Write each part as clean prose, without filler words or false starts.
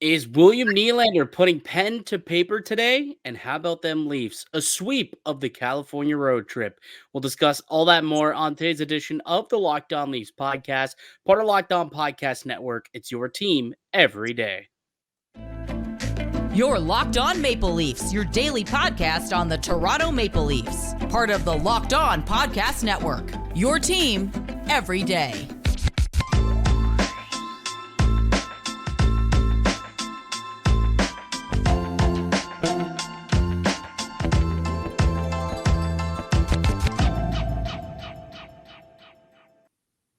Is William Nylander putting pen to paper today? And how about them Leafs? A sweep of the California road trip. We'll discuss all that more on today's edition of the Locked On Leafs podcast, part of Locked On Podcast Network. It's your team every day. You're Locked On Maple Leafs, your daily podcast on the Toronto Maple Leafs, part of the Locked On Podcast Network. Your team every day.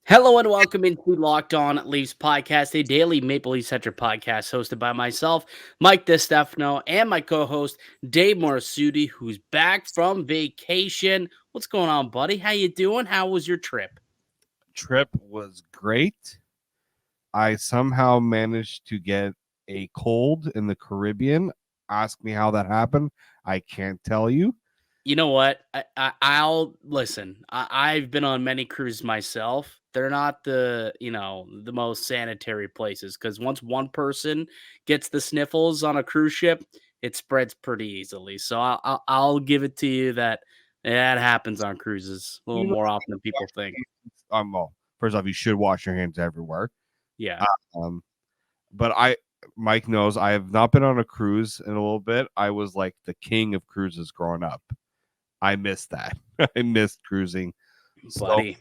Hello and welcome into Locked On Leafs podcast, a daily Maple Leafs centric podcast hosted by myself, Mike DiStefano, and my co-host Dave Morassutti, who's back from vacation. What's going on, buddy? How you doing? How was your trip? Trip was great. I somehow managed to get a cold in the Caribbean. Ask me how that happened. I can't tell you. You know what? I'll listen. I've been on many cruises myself. They're not the most sanitary places because once one person gets the sniffles on a cruise ship, it spreads pretty easily. So I'll give it to you that happens on cruises a little more often than people think. Well, first off, you should wash your hands everywhere. Yeah. But Mike knows I have not been on a cruise in a little bit. I was like the king of cruises growing up. I missed that. I missed cruising. Buddy. So,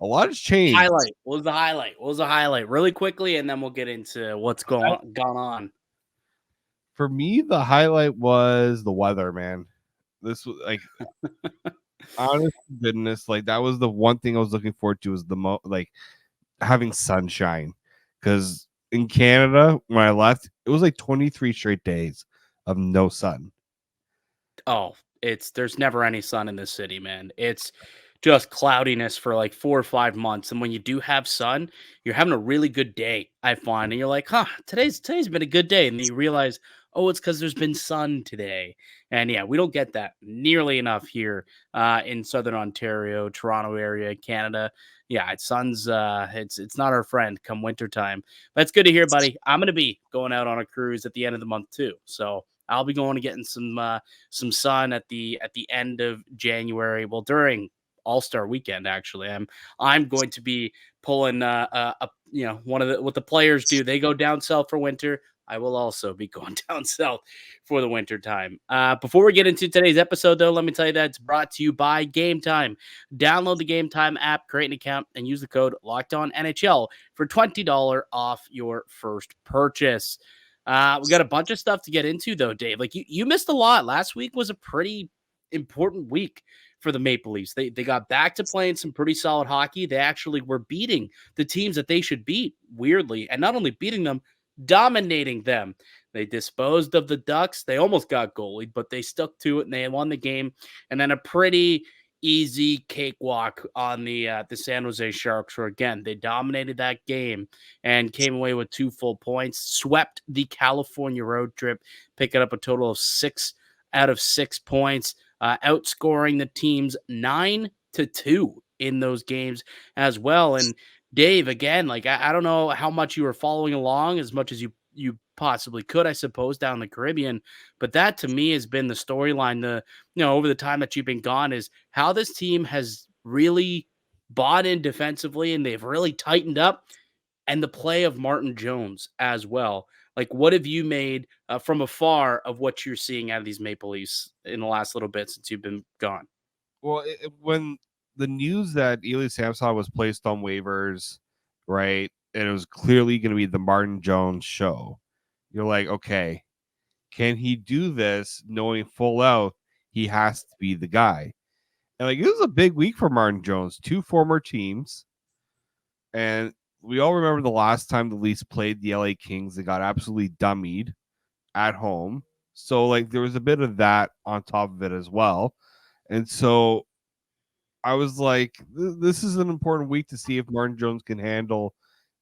a lot has changed. Highlight. What was the highlight? What was the highlight? Really quickly, and then we'll get into what's gone on. For me, the highlight was the weather, man. This was like honest to goodness, like that was the one thing I was looking forward to, was having sunshine. Because in Canada, when I left, it was like 23 straight days of no sun. Oh, there's never any sun in this city, man. It's just cloudiness for like 4 or 5 months. And when you do have sun, you're having a really good day, I find. And you're like, today's been a good day. And then you realize, oh, it's because there's been sun today. And yeah, we don't get that nearly enough here in Southern Ontario, Toronto area, Canada. Yeah, sun's it's not our friend come wintertime. But it's good to hear, buddy. I'm gonna be going out on a cruise at the end of the month too. So I'll be going to getting some sun at the end of January. Well, during All-Star weekend, actually, I'm going to be pulling one of what the players do. They go down south for winter. I will also be going down south for the winter time. Before we get into today's episode, though, let me tell you that it's brought to you by Game Time. Download the Game Time app, create an account, and use the code LOCKEDONNHL for $20 off your first purchase. We got a bunch of stuff to get into, though, Dave. Like you missed a lot. Last week was a pretty important week for the Maple Leafs. They got back to playing some pretty solid hockey. They actually were beating the teams that they should beat, weirdly, and not only beating them, dominating them. They disposed of the Ducks. They almost got goalied, but they stuck to it and they won the game. And then a pretty easy cakewalk on the San Jose Sharks, where again they dominated that game and came away with 2 full points, swept the California road trip, picking up a total of 6 out of 6 points, outscoring the teams 9-2 in those games as well. And Dave, again, like I don't know how much you were following along, as much as you possibly could, I suppose, down in the Caribbean. But that to me has been the storyline, over the time that you've been gone, is how this team has really bought in defensively and they've really tightened up, and the play of Martin Jones as well. Like, what have you made from afar of what you're seeing out of these Maple Leafs in the last little bit since you've been gone? Well, when the news that Elliotte Samson was placed on waivers, right, and it was clearly going to be the Martin Jones show, you're like, okay, can he do this knowing full out he has to be the guy? And like, it was a big week for Martin Jones, 2 former teams. And we all remember the last time the Leafs played the LA Kings, they got absolutely dummied at home. So like there was a bit of that on top of it as well. And so I was like, this is an important week to see if Martin Jones can handle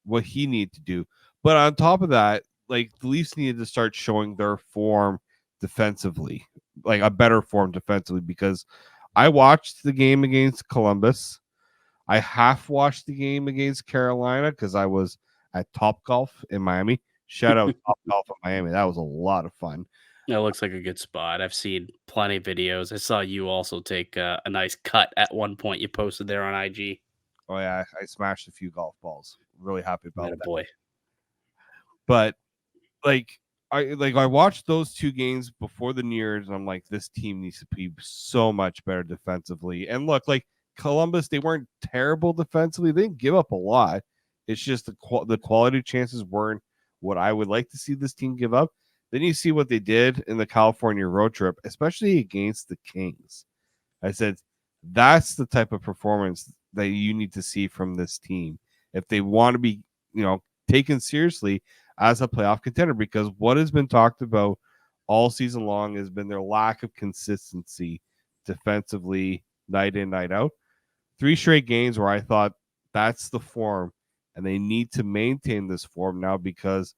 what he needs to do. But on top of that, like the Leafs needed to start showing their form defensively, like a better form defensively, because I watched the game against Columbus. I half watched the game against Carolina because I was at Top Golf in Miami. Shout out Top Golf in Miami. That was a lot of fun. It looks like a good spot. I've seen plenty of videos. I saw you also take a nice cut at one point you posted there on IG. Oh yeah, I smashed a few golf balls. Really happy about that. Boy. But I watched those two games before the New Year's, and I'm like, this team needs to be so much better defensively. And look, like Columbus, they weren't terrible defensively. They didn't give up a lot. It's just the quality chances weren't what I would like to see this team give up. Then you see what they did in the California road trip, especially against the Kings. I said, that's the type of performance that you need to see from this team if they want to be, taken seriously as a playoff contender, because what has been talked about all season long has been their lack of consistency defensively, night in, night out. 3 straight games where I thought that's the form, and they need to maintain this form now, because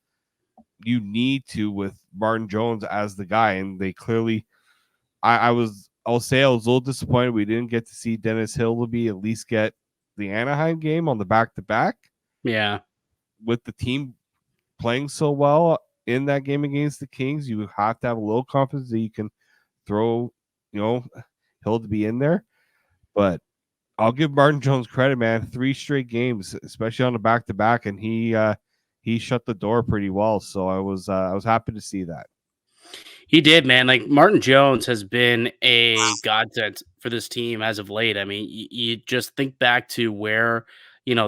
you need to, with Martin Jones as the guy. And they clearly, I'll say I was a little disappointed we didn't get to see Dennis Hildeby at least get the Anaheim game on the back-to-back. Yeah. With the team playing so well in that game against the Kings, you have to have a little confidence that you can throw, Hildeby in there. But I'll give Martin Jones credit, man. 3 straight games, especially on the back-to-back, and he shut the door pretty well. So I was happy to see that. He did, man. Like, Martin Jones has been a godsend for this team as of late. I mean, you just think back to where,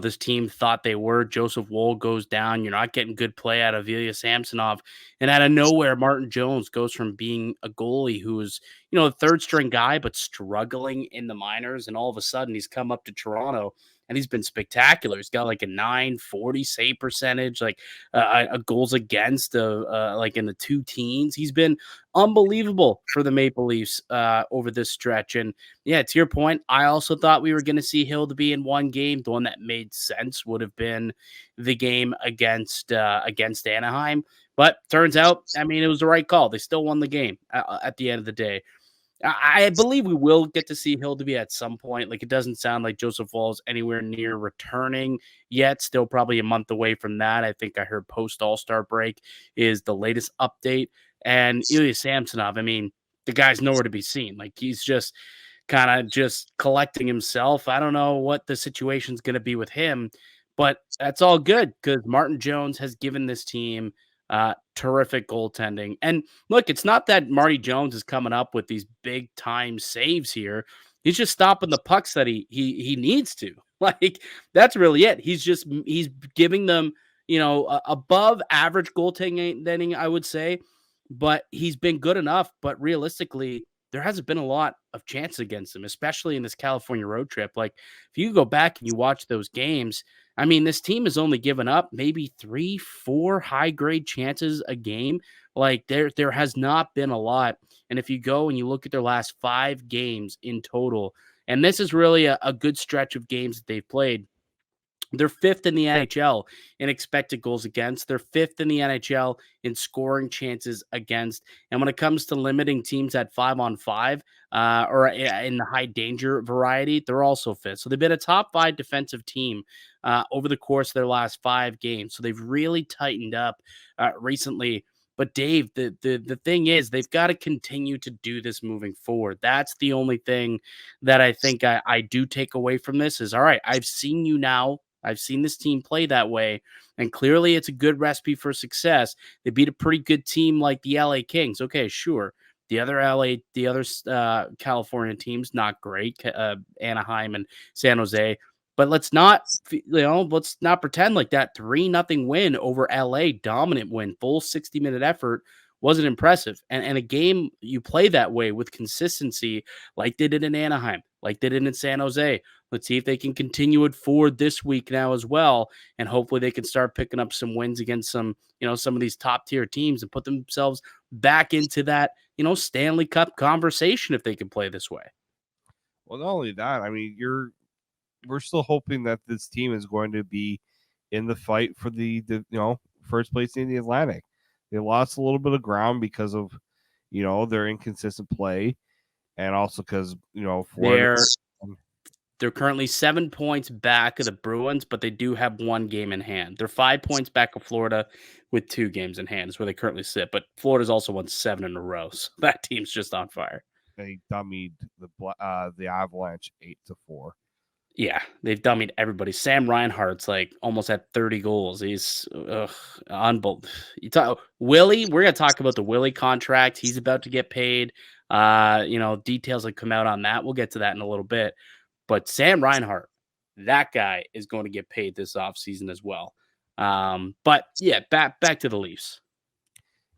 this team thought they were. Joseph Woll goes down. You're not getting good play out of Ilya Samsonov. And out of nowhere, Martin Jones goes from being a goalie who's, a third string guy, but struggling in the minors. And all of a sudden he's come up to Toronto and he's been spectacular. He's got like a .940 save percentage, like a goals against, like in the 2 teens. He's been unbelievable for the Maple Leafs over this stretch. And yeah, to your point, I also thought we were going to see Hildeby in one game. The one that made sense would have been the game against Anaheim. But turns out, I mean, it was the right call. They still won the game at the end of the day. I believe we will get to see Hildeby at some point. Like, it doesn't sound like Joseph Woll is anywhere near returning yet. Still probably a month away from that. I think I heard post All-Star break is the latest update. And Ilya Samsonov, I mean, the guy's nowhere to be seen. Like, he's just kind of just collecting himself. I don't know what the situation's going to be with him, but that's all good because Martin Jones has given this team terrific goaltending. And look, it's not that Marty Jones is coming up with these big time saves here. He's just stopping the pucks that he needs to. Like, that's really it. He's giving them, above average goaltending, I would say, but he's been good enough. But realistically, there hasn't been a lot of chance against him, especially in this California road trip. Like, if you go back and you watch those games, I mean, this team has only given up maybe 3-4 high-grade chances a game. Like, there has not been a lot. And if you go and you look at their last 5 games in total, and this is really a good stretch of games that they've played, they're 5th in the NHL in expected goals against. They're 5th in the NHL in scoring chances against. And when it comes to limiting teams at 5-on-5 or in the high danger variety, they're also 5th. So they've been a top 5 defensive team over the course of their last 5 games. So they've really tightened up recently. But Dave, the thing is, they've got to continue to do this moving forward. That's the only thing that I think I do take away from this is, all right, I've seen you now. I've seen this team play that way, and clearly it's a good recipe for success. They beat a pretty good team like the LA Kings. Okay, sure. The other California teams, not great. Anaheim and San Jose. But let's not pretend like that 3-0 win over LA, dominant win, full 60-minute effort, wasn't impressive. And a game you play that way with consistency, like they did in Anaheim, like they did in San Jose. Let's see if they can continue it forward this week now as well. And hopefully they can start picking up some wins against some of these top tier teams and put themselves back into that, Stanley Cup conversation if they can play this way. Well, not only that, I mean, we're still hoping that this team is going to be in the fight for the first place in the Atlantic. They lost a little bit of ground because of, their inconsistent play, and also because, Florida. They're currently 7 points back of the Bruins, but they do have 1 game in hand. They're 5 points back of Florida with 2 games in hand is where they currently sit, but Florida's also won 7 in a row, so that team's just on fire. They dummied the Avalanche 8-4. Yeah, they've dummied everybody. Sam Reinhart's like almost at 30 goals. He's unbelievable. You talk Willie. We're gonna talk about the Willie contract. He's about to get paid. Details that come out on that. We'll get to that in a little bit. But Sam Reinhart, that guy is going to get paid this offseason as well. But yeah, back to the Leafs.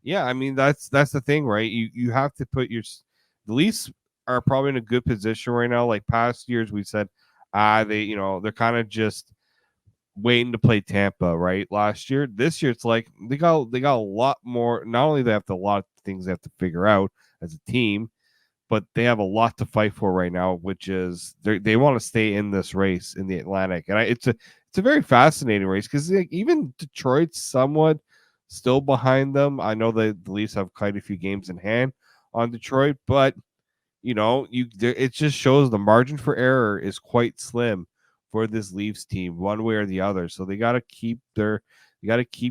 Yeah, I mean that's the thing, right? You have to put the Leafs are probably in a good position right now. Like past years, we said they're kind of just waiting to play Tampa, right? Last year, this year it's like they got a lot more. Not only they have a lot of things they have to figure out as a team, but they have a lot to fight for right now, which is they want to stay in this race in the Atlantic, and it's a very fascinating race because even Detroit's somewhat still behind them. I know that the Leafs have quite a few games in hand on Detroit, but it just shows the margin for error is quite slim for this Leafs team, one way or the other. So they got to keep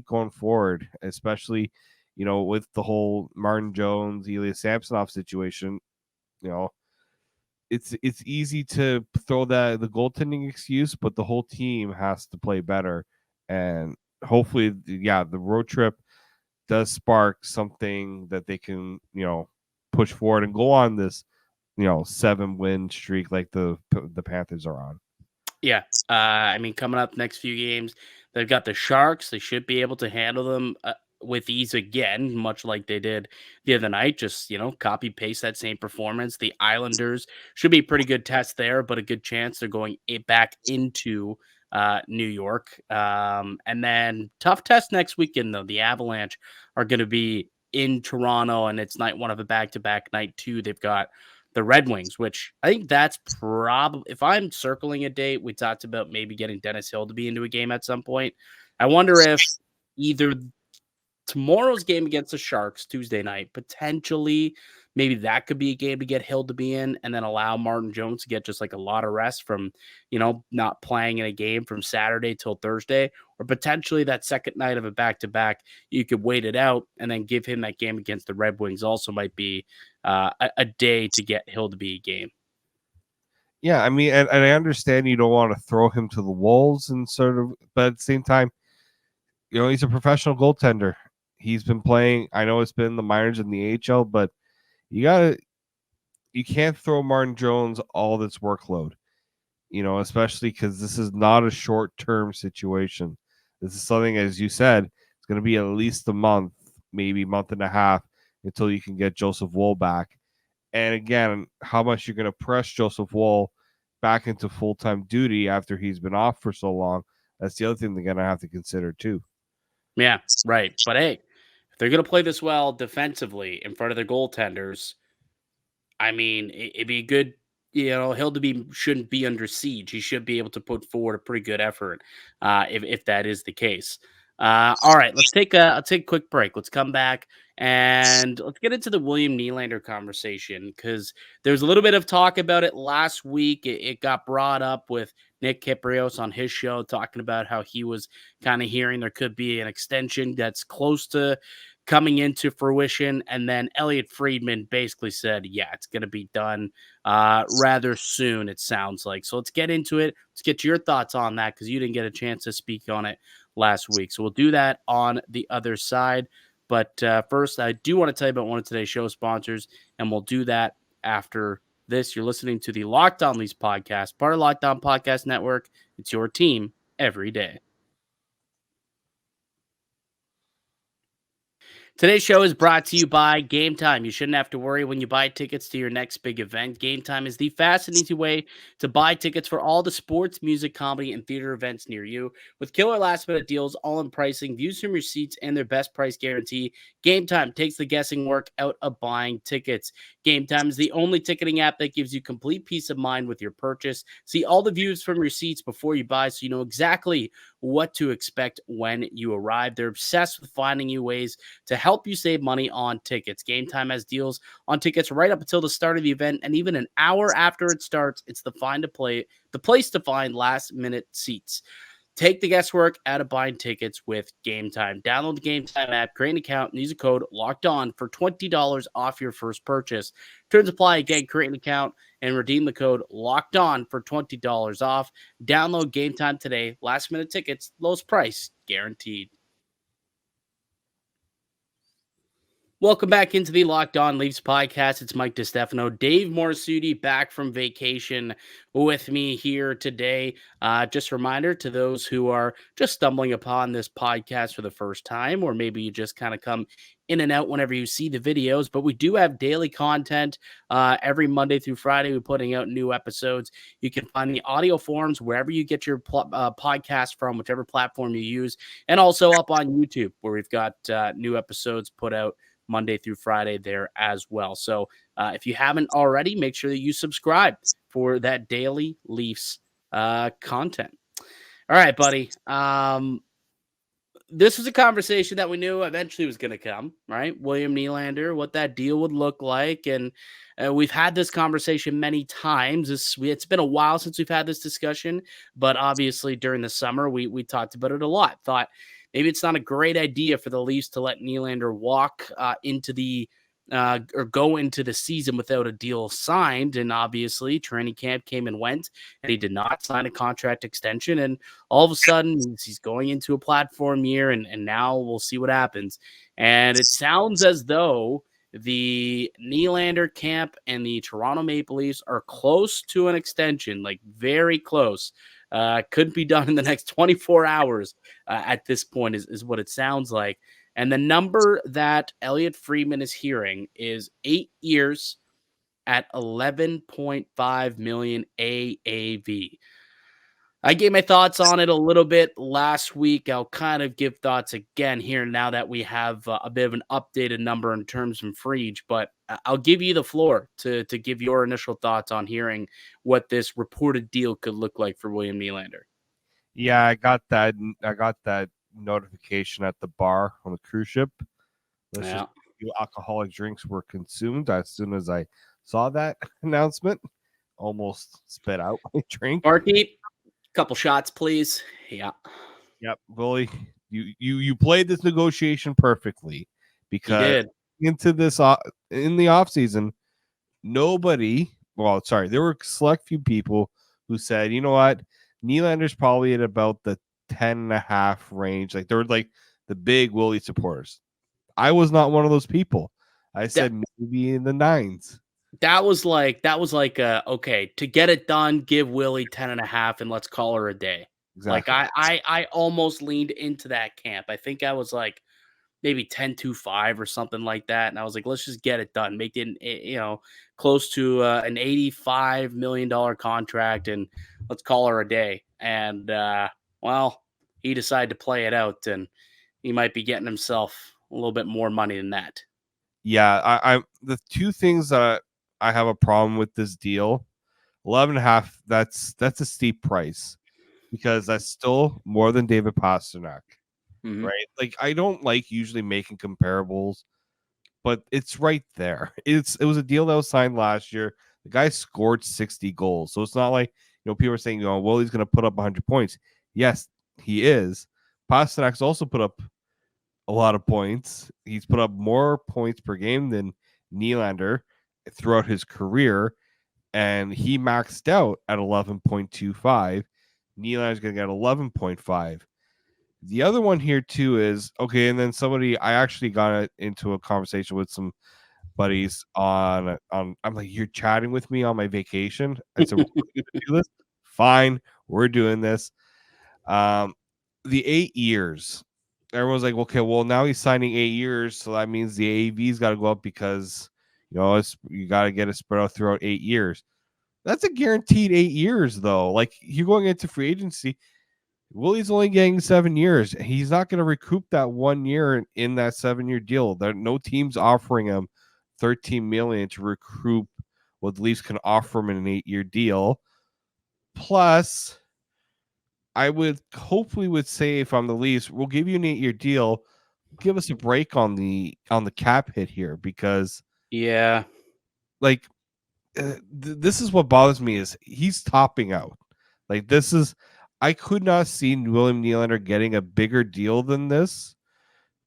going forward, especially with the whole Martin Jones, Ilya Samsonov situation. It's easy to throw the goaltending excuse, but the whole team has to play better, and hopefully, the road trip does spark something that they can push forward and go on this 7-win streak like the Panthers are on. Yeah. Coming up next few games, they've got the Sharks. They should be able to handle them with ease again, much like they did the other night. Just, copy paste that same performance. The Islanders should be a pretty good test there, but a good chance they're going back into New York. And then tough test next weekend, though. The Avalanche are going to be in Toronto, and it's night 1 of a back-to-back. Night 2, they've got the Red Wings, which I think that's probably, if I'm circling a date, we talked about maybe getting Dennis Hildeby into a game at some point. I wonder if either tomorrow's game against the Sharks, Tuesday night, potentially maybe that could be a game to get Hildeby in and then allow Martin Jones to get just like a lot of rest from, not playing in a game from Saturday till Thursday, or potentially that second night of a back-to-back, you could wait it out and then give him that game against the Red Wings also might be a day to get Hildeby a game. Yeah, I mean, and I understand you don't want to throw him to the wolves and but at the same time, he's a professional goaltender. He's been playing. I know it's been the minors and the AHL, but you can't throw Martin Jones all this workload, especially because this is not a short-term situation. This is something, as you said, it's going to be at least a month, maybe month and a half until you can get Joseph Woll back. And again, how much you're going to press Joseph Woll back into full-time duty after he's been off for so long, that's the other thing they're going to have to consider too. Yeah, right. But hey, if they're going to play this well defensively in front of their goaltenders, it'd be good. Hildeby shouldn't be under siege. He should be able to put forward a pretty good effort if that is the case. All right, let's take a quick break. Let's come back and let's get into the William Nylander conversation because there's a little bit of talk about it last week. It got brought up with Nick Kyprios on his show, talking about how he was kind of hearing there could be an extension that's close to coming into fruition. And then Elliotte Friedman basically said, yeah, it's going to be done rather soon, it sounds like. So let's get into it. Let's get your thoughts on that because you didn't get a chance to speak on it last week. So we'll do that on the other side. But first, I do want to tell you about one of today's show sponsors, and we'll do that after this. You're listening to the Locked On Leafs podcast, part of Locked On Podcast Network. It's your team every day. Today's show is brought to you by Game Time. You shouldn't have to worry when you buy tickets to your next big event. Game Time is the fast and easy way to buy tickets for all the sports, music, comedy, and theater events near you. With killer last-minute deals, all-in pricing, views from receipts, and their best price guarantee, Game Time takes the guessing work out of buying tickets. Game Time is the only ticketing app that gives you complete peace of mind with your purchase. See all the views from your seats before you buy, so you know exactly what to expect when you arrive. They're obsessed with finding you ways to help you save money on tickets. Game Time has deals on tickets right up until the start of the event, and even an hour after it starts. It's the place to find last minute seats. Take the guesswork out of buying tickets with Game Time. Download the Game Time app, create an account, and use a code Locked On for $20 off your first purchase. Terms apply. Again, create an account and redeem the code Locked On for $20 off. Download Game Time today. Last minute tickets, lowest price guaranteed. Welcome back into the Locked On Leafs podcast. It's Mike DiStefano, Dave Morassutti back from vacation with me here today. Just a reminder to those who are just stumbling upon this podcast for the first time, or maybe you just kind of come in and out whenever you see the videos, but we do have daily content every Monday through Friday. We're putting out new episodes. You can find the audio forms wherever you get your podcast from, whichever platform you use, and also up on YouTube where we've got new episodes put out Monday through Friday there as well. So if you haven't already, make sure that you subscribe for that daily Leafs content. All right, buddy. This was a conversation that we knew eventually was going to come, right? William Nylander, what that deal would look like. And we've had this conversation many times. It's been a while since we've had this discussion, but obviously during the summer, we talked about it a lot. Thought maybe it's not a great idea for the Leafs to let Nylander walk into the or go into the season without a deal signed. And obviously training camp came and went, and he did not sign a contract extension. And all of a sudden he's going into a platform year, and now we'll see what happens. And it sounds as though the Nylander camp and the Toronto Maple Leafs are close to an extension, like very close. Could be done in the next 24 hours at this point is what it sounds like. And the number that Elliotte Friedman is hearing is 8 years at $11.5 million AAV. I gave my thoughts on it a little bit last week. I'll kind of give thoughts again here now that we have a bit of an updated number in terms of Friedge, but I'll give you the floor to give your initial thoughts on hearing what this reported deal could look like for William Nylander. Yeah, I got that notification at the bar on the cruise ship. Just alcoholic drinks were consumed as soon as I saw that announcement. Almost spit out my drink. Marky, couple shots, please. Yeah. Yep, Bully. You played this negotiation perfectly, because into this in the offseason, there were select few people who said, you know what, Nylander's probably at about the 10.5 range. Like, they're like the big Willie supporters. I was not one of those people. I said maybe in the 9s. That was like okay, to get it done, give Willie 10.5 and let's call her a day. Exactly. Like I almost leaned into that camp. I think I was like maybe 10.25 or something like that. And I was like, let's just get it done. Make it, close to an $85 million contract, and let's call her a day. And well, he decided to play it out, and he might be getting himself a little bit more money than that. Yeah, I the two things that I have a problem with this deal, 11.5. That's a steep price, because that's still more than David Pastrnak, right? Like, I don't like usually making comparables, but it's right there. It was a deal that was signed last year. The guy scored 60 goals, so it's not like, people are saying, well, he's going to put up 100 points. Yes, he is. Pasternak's also put up a lot of points. He's put up more points per game than Nylander throughout his career, and he maxed out at 11.25. Nylander's going to get 11.5. The other one here too is, okay, and then I actually got into a conversation with some buddies on I'm like, you're chatting with me on my vacation? I said, we're going to do this? Fine, we're doing this. The 8 years. Everyone's like, okay, well, now he's signing 8 years, so that means the AAV's got to go up, because you got to get it spread out throughout 8 years. That's a guaranteed 8 years, though. Like, you're going into free agency. Willie's only getting 7 years. He's not going to recoup that 1 year in that 7-year deal. No team's offering him $13 million to recoup what the Leafs can offer him in an 8-year deal. Plus, I would hopefully would say if I'm the Leafs, we'll give you an 8-year deal. Give us a break on the cap hit here, because Yeah. like this is what bothers me is he's topping out. Like this is, I could not see William Nylander getting a bigger deal than this,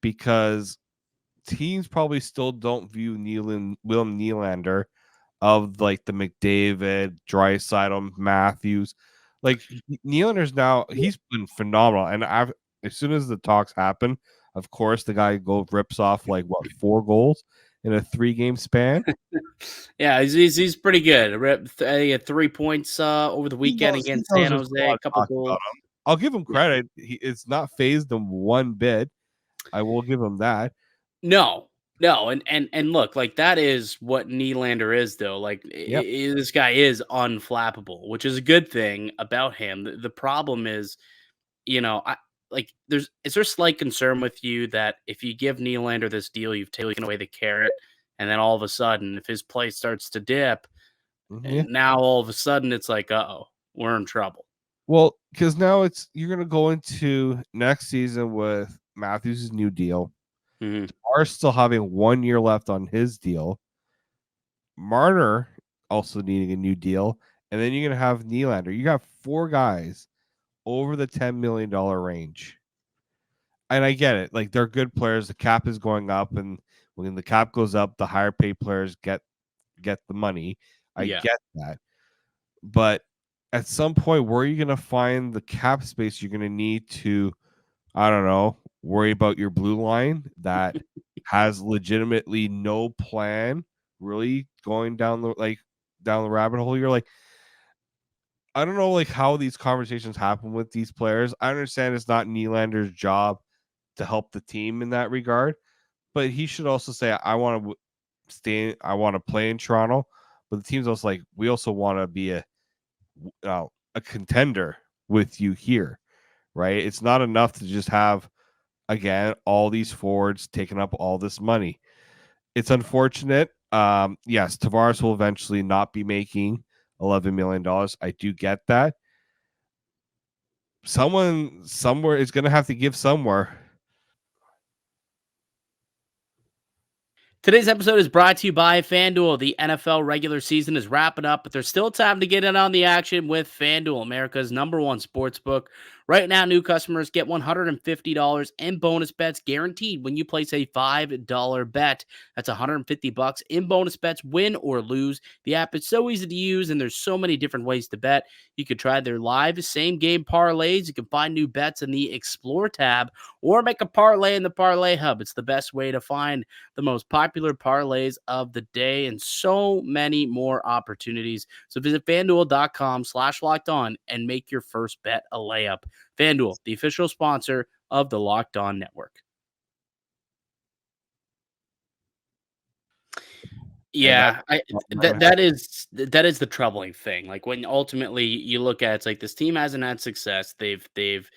because teams probably still don't view William Nylander of like the McDavid, Draisaitl, Matthews. Like Nylander's now, he's been phenomenal, and as soon as the talks happen, of course the guy rips off like what 4 goals in a 3-game span. Yeah, he's pretty good. He had 3 points over the weekend He against knows San there's Jose, a lot a of couple talk about goals. him. I'll give him credit. It's not phased him one bit. I will give him that. No, and look, like that is what Nylander is, though. Like Yep. this guy is unflappable, which is a good thing about him. The problem is, I like is there slight concern with you that if you give Nylander this deal, you've taken away the carrot, and then all of a sudden, if his play starts to dip, Yeah. now all of a sudden it's like, uh-oh, we're in trouble. Well, because now you're going to go into next season with Matthews' new deal. Mhm. Are still having 1 year left on his deal. Marner also needing a new deal, and then you're going to have Nylander. You got 4 guys over the $10 million range. And I get it. Like they're good players. The cap is going up, and when the cap goes up, the higher paid players get the money. I Yeah. get that. But at some point, where are you going to find the cap space you're going to need to, I don't know, worry about your blue line that has legitimately no plan really going down the rabbit hole? You're like, I don't know like how these conversations happen with these players. I understand it's not Nylander's job to help the team in that regard, but he should also say, I want to I want to play in Toronto, but the team's also like, we also want to be a contender with you here, right? It's not enough to just have, again, all these forwards taking up all this money. It's unfortunate. Yes, Tavares will eventually not be making $11 million. I do get that. Someone somewhere is going to have to give somewhere. Today's episode is brought to you by FanDuel. The NFL regular season is wrapping up, but there's still time to get in on the action with FanDuel, America's #1 sportsbook. Right now, new customers get $150 in bonus bets guaranteed when you place a $5 bet. That's $150 in bonus bets, win or lose. The app is so easy to use, and there's so many different ways to bet. You can try their live same-game parlays. You can find new bets in the Explore tab, or make a parlay in the Parlay Hub. It's the best way to find the most popular parlays of the day, and so many more opportunities. So visit FanDuel.com/LockedOn and make your first bet a layup. FanDuel, the official sponsor of the Locked On Network. Yeah, that is the troubling thing. Like when ultimately you look at it's like this team hasn't had success. They've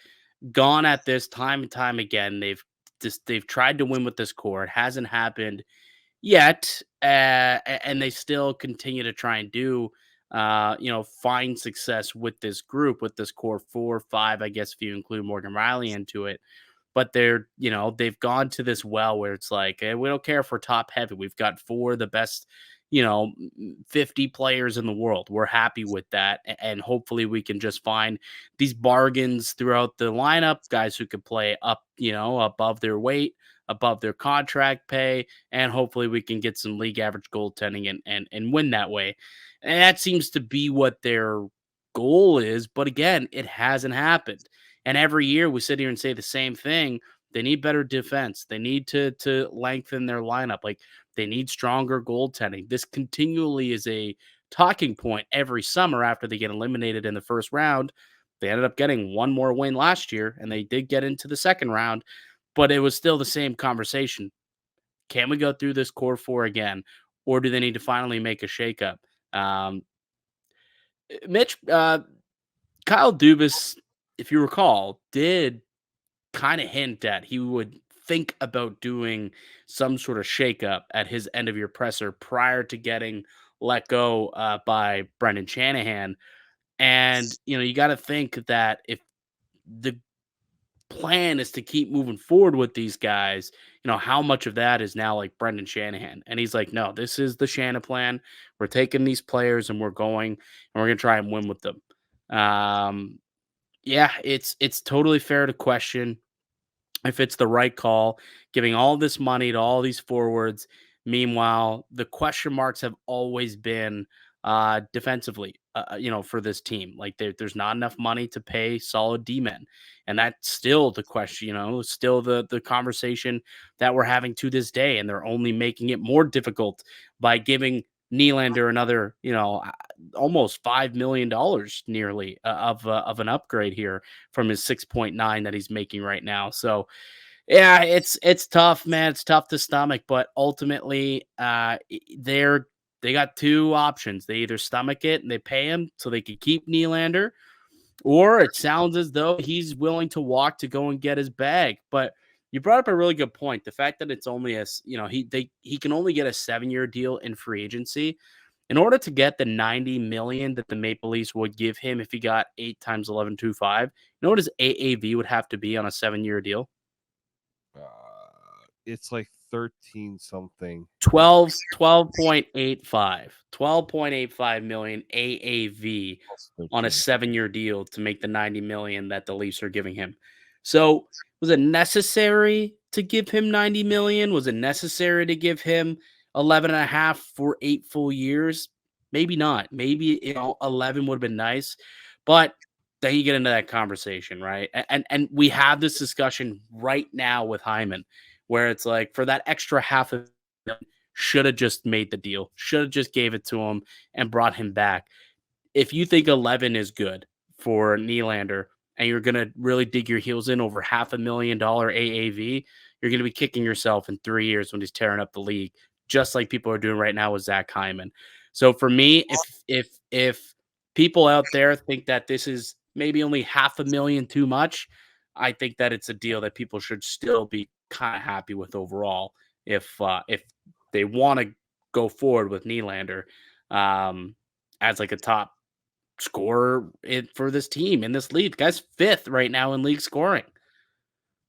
gone at this time and time again. They've tried to win with this core. It hasn't happened yet, and they still continue to try and do, find success with this group, with this core 4, 5, I guess if you include Morgan Riley into it. But they've gone to this well where it's like, hey, we don't care if we're top heavy. We've got 4 of the best, 50 players in the world. We're happy with that. And hopefully we can just find these bargains throughout the lineup, guys who could play up, above their weight, above their contract pay, and hopefully we can get some league average goaltending and win that way. And that seems to be what their goal is. But again, it hasn't happened. And every year we sit here and say the same thing. They need better defense. They need to lengthen their lineup. Like they need stronger goaltending. This continually is a talking point every summer after they get eliminated in the first round. They ended up getting one more win last year, and they did get into the second round, but it was still the same conversation. Can we go through this core 4 again, or do they need to finally make a shakeup? Mitch, Kyle Dubas, if you recall, did kind of hint that he would think about doing some sort of shakeup at his end of year presser prior to getting let go by Brendan Shanahan. And, you got to think that if the plan is to keep moving forward with these guys, how much of that is now like Brendan Shanahan? And he's like, no, this is the Shanahan plan. We're taking these players and we're going and we're going to try and win with them. Yeah, it's totally fair to question if it's the right call, giving all this money to all these forwards. Meanwhile, the question marks have always been defensively, for this team. Like there's not enough money to pay solid D men, and that's still the question. Still the conversation that we're having to this day, and they're only making it more difficult by giving Nylander another, almost $5 million nearly of an upgrade here from his 6.9 that he's making right now. So yeah, it's tough, man. It's tough to stomach, but ultimately, they got two options. They either stomach it and they pay him so they can keep Nylander, or it sounds as though he's willing to walk to go and get his bag. But you brought up a really good point. The fact that it's only he can only get a 7-year deal in free agency. In order to get the $90 million that the Maple Leafs would give him if he got 8 times 11.25, you know what his AAV would have to be on a 7-year deal? It's like 13 something. 12.85 million AAV on a 7-year deal to make the 90 million that the Leafs are giving him. So was it necessary to give him 90 million? Was it necessary to give him 11.5 for 8 full years? Maybe not. Maybe 11 would have been nice, but then you get into that conversation, right? And we have this discussion right now with Hyman, where it's like for that extra half of should have just made the deal, should have just gave it to him and brought him back. If you think 11 is good for Nylander and you're going to really dig your heels in over $500,000 AAV, you're going to be kicking yourself in 3 years when he's tearing up the league, just like people are doing right now with Zach Hyman. So for me, if people out there think that this is maybe only $500,000 too much, I think that it's a deal that people should still be kind of happy with overall if they want to go forward with Nylander as like a top scorer for this team in this league. The guy's 5th right now in league scoring.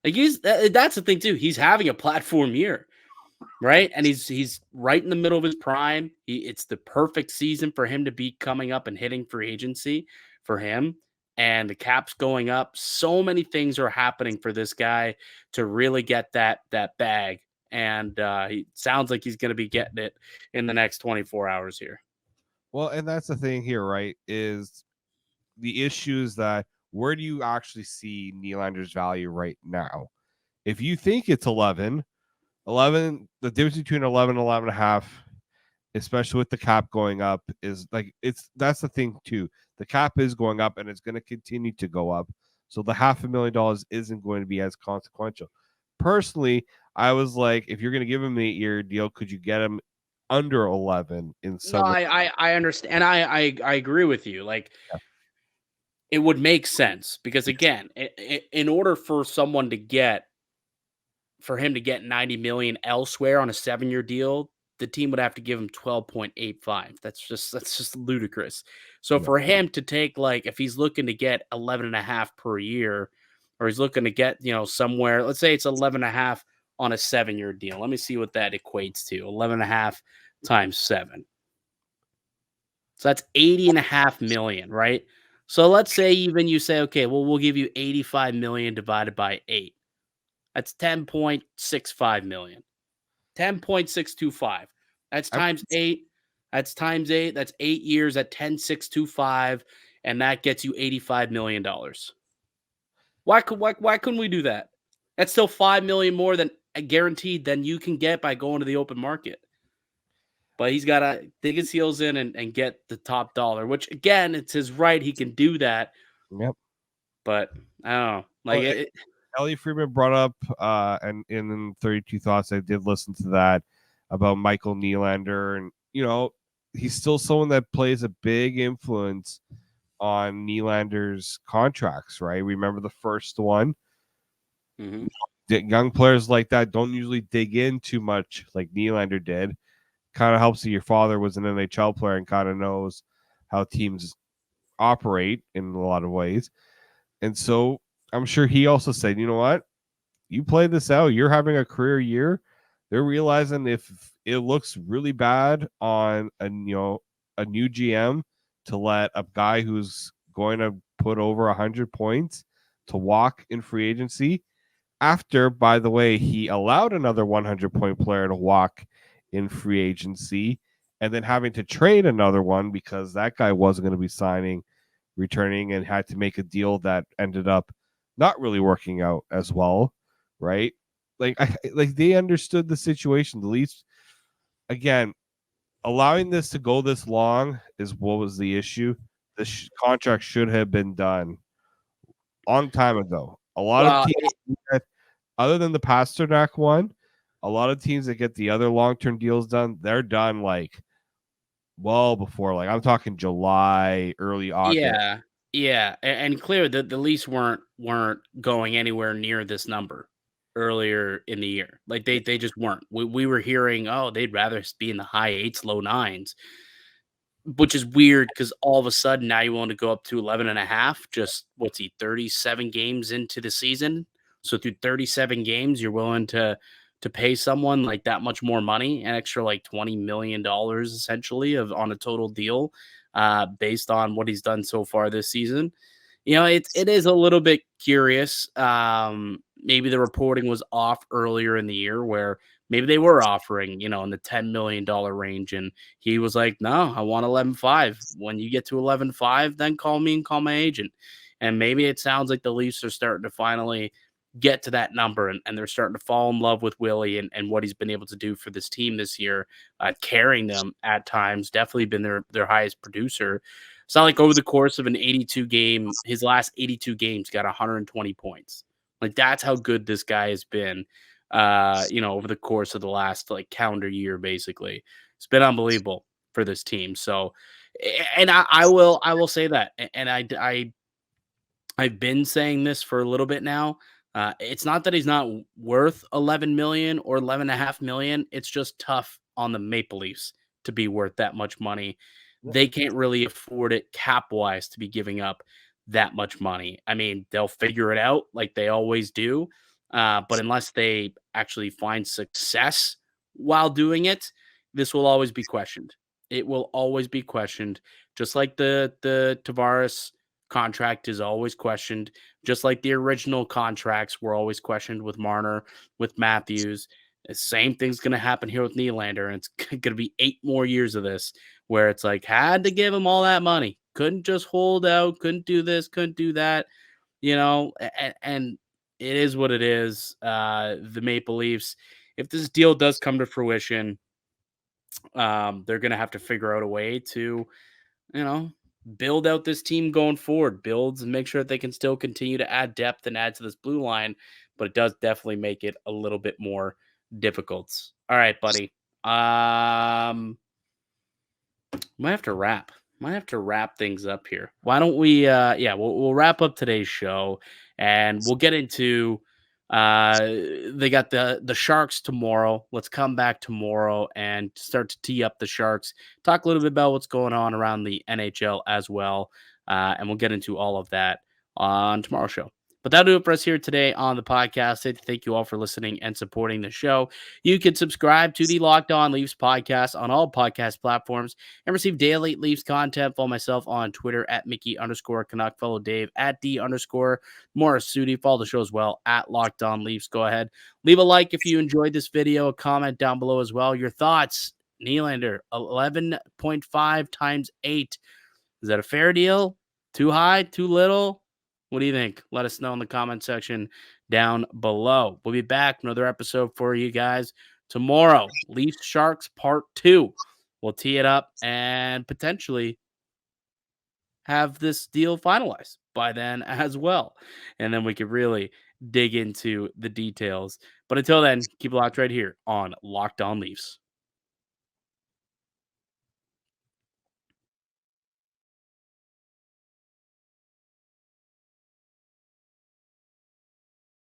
Like that's the thing too. He's having a platform year, right? And he's right in the middle of his prime. It's the perfect season for him to be coming up and hitting free agency for him. And the cap's going up. So many things are happening for this guy to really get that bag. And he sounds like he's going to be getting it in the next 24 hours here. Well, and that's the thing here, right? Is the issues that where do you actually see Nylander's value right now? If you think it's 11, the difference between 11 and 11 and a half, especially with the cap going up, is like that's the thing too. The cap is going up and it's going to continue to go up. So the $500,000 isn't going to be as consequential. Personally, I was like, if you're going to give him an 8-year deal, could you get him under 11 in some? No, I understand. And I agree with you. Like, it would make sense because again, in order for someone to get $90 million elsewhere on a 7-year deal, the team would have to give him 12.85. That's just ludicrous. So for him to take, like, if he's looking to get 11.5 per year, or he's looking to get, somewhere, let's say it's 11.5 on a 7-year deal. Let me see what that equates to. 11.5 times 7. So that's 80.5 million, right? So let's say even you say, okay, well, we'll give you 85 million divided by 8. That's 10.65 million. 10.625. That's times 8. That's times 8. That's 8 years at 10.625, and that gets you $85 million. Why couldn't we do that? That's still $5 million more than guaranteed than you can get by going to the open market. But he's got to dig his heels in and get the top dollar, which again, it's his right. He can do that. Yep. But I don't know. Like Elliotte Friedman brought up, and in 32 Thoughts, I did listen to that about Michael Nylander, and he's still someone that plays a big influence on Nylander's contracts, right? Remember the first one young players like that don't usually dig in too much like Nylander did. Kind of helps that your father was an NHL player and kind of knows how teams operate in a lot of ways. And so I'm sure he also said, you know what? You play this out. You're having a career year. They're realizing if it looks really bad on a new GM to let a guy who's going to put over 100 points to walk in free agency, after, by the way, he allowed another 100-point player to walk in free agency and then having to trade another one because that guy wasn't going to be returning, and had to make a deal that ended up not really working out as well, right? Like they understood the situation. The Leafs, again, allowing this to go this long is what was the issue. This contract should have been done a long time ago. A lot of Well, teams, other than the Pasternak one, a lot of teams that get the other long-term deals done, they're done like well before, like I'm talking July, early August. yeah, and clear that the Leafs weren't going anywhere near this number earlier in the year. Like they just weren't. We were hearing, oh, they'd rather be in the high eights, low nines, which is weird because all of a sudden now you want to go up to 11 and a half. Just what's he 37 games into the season? So through 37 games, you're willing to pay someone like that much more money, an extra like $20 million essentially on a total deal, based on what he's done so far this season. It is a little bit curious. Maybe the reporting was off earlier in the year where maybe they were offering, in the $10 million range. And he was like, no, I want 11.5. When you get to 11.5, then call me and call my agent. And maybe it sounds like the Leafs are starting to finally get to that number, and they're starting to fall in love with Willie and what he's been able to do for this team this year, carrying them at times, definitely been their highest producer. It's not like over the course of his last 82 games got 120 points. Like that's how good this guy has been, over the course of the last like calendar year, basically. It's been unbelievable for this team. So, and I will say that, and I've been saying this for a little bit now. It's not that he's not worth 11 million or 11.5 million. It's just tough on the Maple Leafs to be worth that much money. They can't really afford it cap wise to be giving up that much money. I mean, they'll figure it out like they always do. But unless they actually find success while doing it, this will always be questioned. It will always be questioned, just like the Tavares contract is always questioned, just like the original contracts were always questioned with Marner, with Matthews. The same thing's going to happen here with Nylander, and it's going to be 8 more years of this where it's like, had to give him all that money. Couldn't just hold out, couldn't do this, couldn't do that, and it is what it is. The Maple Leafs, if this deal does come to fruition, they're going to have to figure out a way to, you know, build out this team going forward, builds and make sure that they can still continue to add depth and add to this blue line, but it does definitely make it a little bit more difficult. All right, buddy. Might have to wrap. Might have to wrap things up here. Why don't we we'll wrap up today's show and we'll get into they got the Sharks tomorrow. Let's come back tomorrow and start to tee up the Sharks. Talk a little bit about what's going on around the NHL as well. And we'll get into all of that on tomorrow's show. But that'll do it for us here today on the podcast. Thank you all for listening and supporting the show. You can subscribe to the Locked On Leafs podcast on all podcast platforms and receive daily Leafs content. Follow myself on Twitter at Mickey_Canuck. Follow Dave at D_Morassutti. Follow the show as well at Locked On Leafs. Go ahead. Leave a like if you enjoyed this video. A comment down below as well. Your thoughts. Nylander, 11.5 times 8. Is that a fair deal? Too high? Too little? What do you think? Let us know in the comment section down below. We'll be back another episode for you guys tomorrow. Leafs Sharks Part 2. We'll tee it up and potentially have this deal finalized by then as well. And then we could really dig into the details. But until then, keep it locked right here on Locked On Leafs.